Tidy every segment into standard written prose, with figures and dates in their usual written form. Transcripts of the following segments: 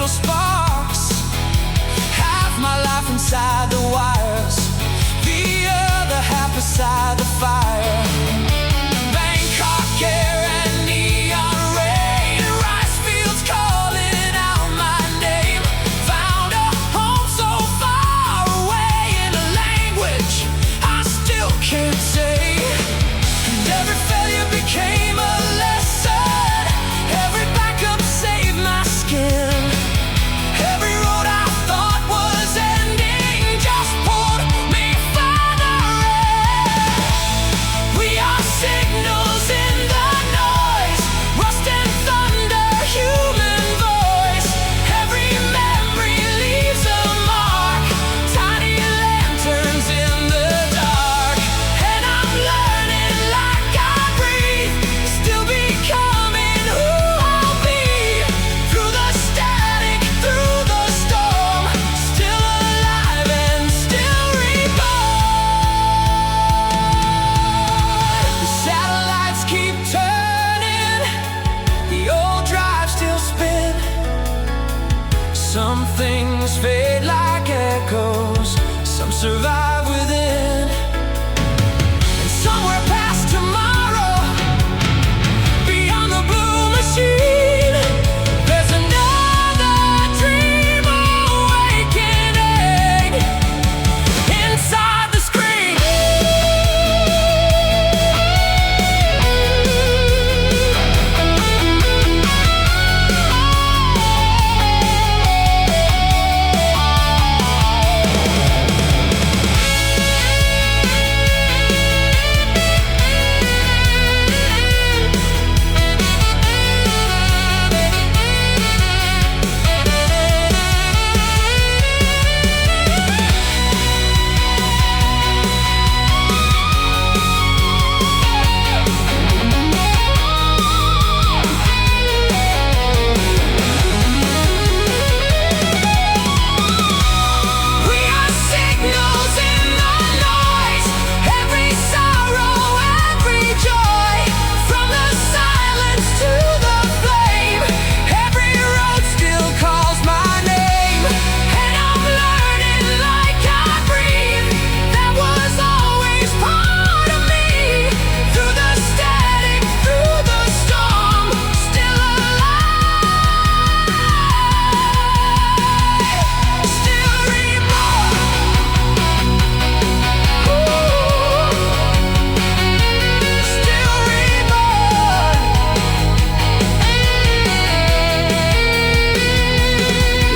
little sparks. Half my life inside the wires, the other half beside the fire. Bangkok air and neon rain, and rice fields calling out my name. Found a home so far away in a language I still can't say. And every failure became a lesson. Every backup saved my skin. Every road I thought was ending just pulled me further in. We are signals in the noise, rust and thunder, human voice. Every memory leaves a mark, tiny lanterns in the dark. And I'm learning like I breathe, still becoming who I'll be. Through the static, through the storm, still alive and still reborn. The satellites keep turning, the old drives still spin. Some things fade like echoes, some survive within. And somewhere past tomorrow, beyond the blue machine, there's another dream awakening inside the screen. We are signals in the noise, every sorrow, every joy. From the silence to the flame, every road still calls my name. And I'm learning like I breathe, that was always part of me. Through the static, through the storm, still alive, still reborn. Still reborn.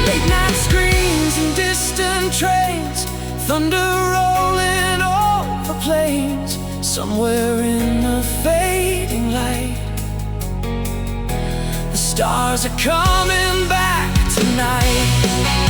Late night screens and distant trains, thunder rolling over plains. Somewhere in the fading light, the stars are coming back tonight.